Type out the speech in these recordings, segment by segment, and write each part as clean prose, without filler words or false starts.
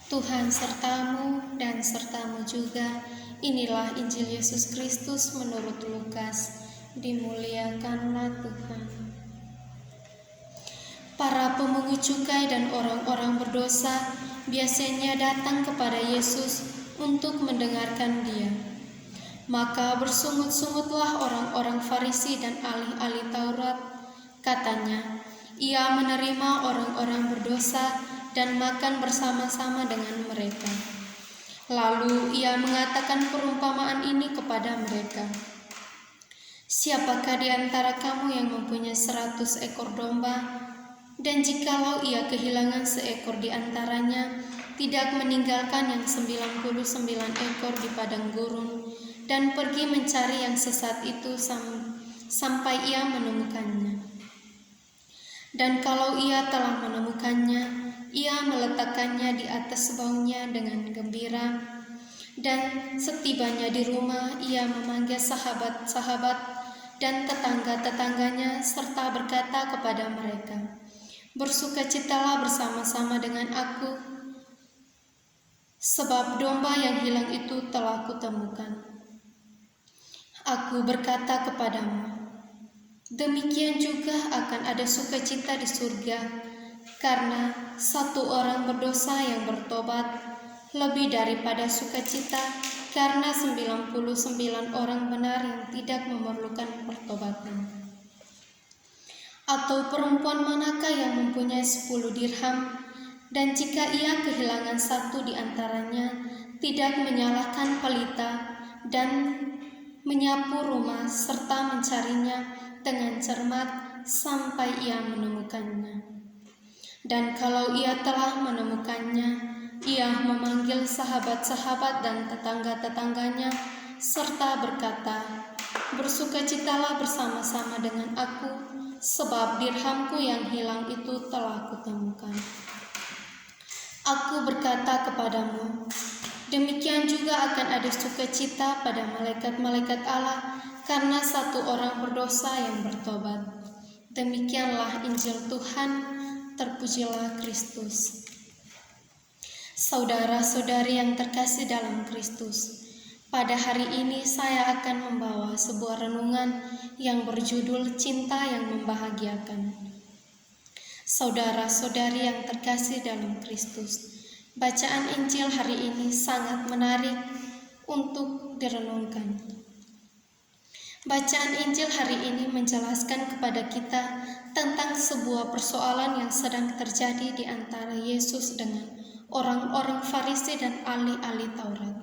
Tuhan sertamu dan sertamu juga. Inilah Injil Yesus Kristus menurut Lukas. Dimuliakanlah Tuhan. Para pemungut cukai dan orang-orang berdosa biasanya datang kepada Yesus untuk mendengarkan Dia. Maka bersungut-sungutlah orang-orang Farisi dan ahli-ahli Taurat. Katanya, Ia menerima orang-orang berdosa dan makan bersama-sama dengan mereka. Lalu Ia mengatakan perumpamaan ini kepada mereka. Siapakah di antara kamu yang mempunyai 100 ekor domba, dan jikalau ia kehilangan seekor di antaranya, tidak meninggalkan yang 99 ekor di padang gurun, dan pergi mencari yang sesat itu sampai ia menemukannya. Dan kalau ia telah menemukannya, ia meletakkannya di atas baunya dengan gembira, dan setibanya di rumah ia memanggil sahabat-sahabat dan tetangga-tetangganya serta berkata kepada mereka, "Bersukacitalah bersama-sama dengan aku, sebab domba yang hilang itu telah kutemukan. Aku berkata kepadamu, demikian juga akan ada sukacita di surga karena satu orang berdosa yang bertobat, lebih daripada sukacita karena 99 orang benar yang tidak memerlukan pertobatan. Atau perempuan manakah yang mempunyai 10 dirham, dan jika ia kehilangan satu di antaranya, tidak menyalahkan pelita dan menyapu rumah serta mencarinya dengan cermat sampai ia menemukannya. Dan kalau ia telah menemukannya, ia memanggil sahabat-sahabat dan tetangga-tetangganya serta berkata, bersukacitalah bersama-sama dengan aku, sebab dirhamku yang hilang itu telah kutemukan. Aku berkata kepadamu, demikian juga akan ada sukacita pada malaikat-malaikat Allah karena satu orang berdosa yang bertobat." Demikianlah Injil Tuhan. Terpujilah Kristus. Saudara-saudari yang terkasih dalam Kristus, pada hari ini saya akan membawa sebuah renungan yang berjudul Cinta yang Membahagiakan. Saudara-saudari yang terkasih dalam Kristus, bacaan Injil hari ini sangat menarik untuk direnungkan. Bacaan Injil hari ini menjelaskan kepada kita tentang sebuah persoalan yang sedang terjadi di antara Yesus dengan orang-orang Farisi dan ahli-ahli Taurat.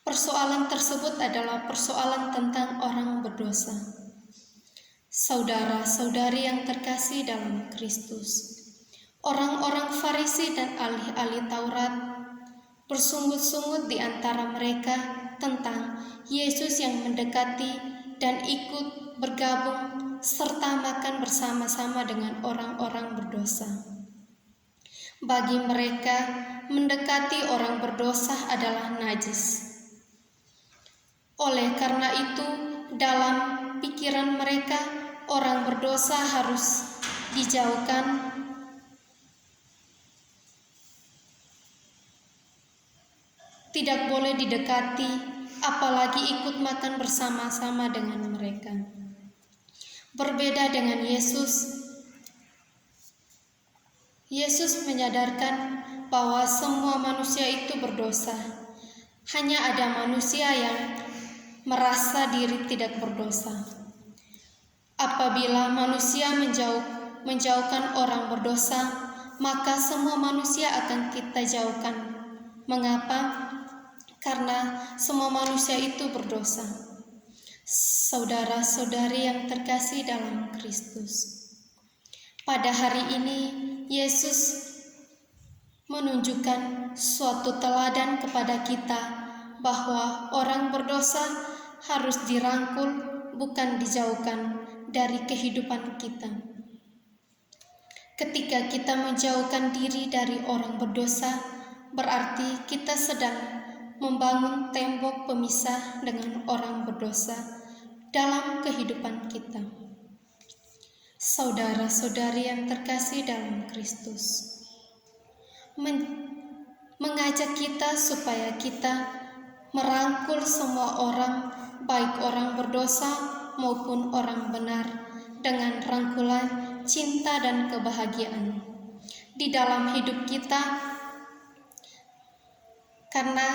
Persoalan tersebut adalah persoalan tentang orang berdosa. Saudara-saudari yang terkasih dalam Kristus, orang-orang Farisi dan ahli-ahli Taurat bersungut-sungut di antara mereka tentang Yesus yang mendekati dan ikut bergabung serta makan bersama-sama dengan orang-orang berdosa. Bagi mereka, mendekati orang berdosa adalah najis. Oleh karena itu, dalam pikiran mereka, orang berdosa harus dijauhkan, tidak boleh didekati, apalagi ikut makan bersama-sama dengan mereka. Berbeda dengan Yesus, Yesus menyadarkan bahwa semua manusia itu berdosa. Hanya ada manusia yang merasa diri tidak berdosa. Apabila manusia menjauhkan orang berdosa, maka semua manusia akan kita jauhkan. Mengapa? Karena semua manusia itu berdosa. Saudara-saudari yang terkasih dalam Kristus, pada hari ini Yesus menunjukkan suatu teladan kepada kita bahwa orang berdosa harus dirangkul, bukan dijauhkan dari kehidupan kita. Ketika kita menjauhkan diri dari orang berdosa, berarti kita sedang membangun tembok pemisah dengan orang berdosa dalam kehidupan kita. Saudara-saudari yang terkasih dalam Kristus, mengajak kita supaya kita merangkul semua orang, baik orang berdosa maupun orang benar, dengan rangkulan cinta dan kebahagiaan di dalam hidup kita, karena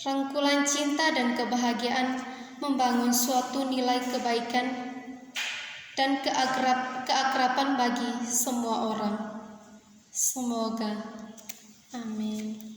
rangkulan cinta dan kebahagiaan membangun suatu nilai kebaikan dan keakraban bagi semua orang. Semoga. Amin.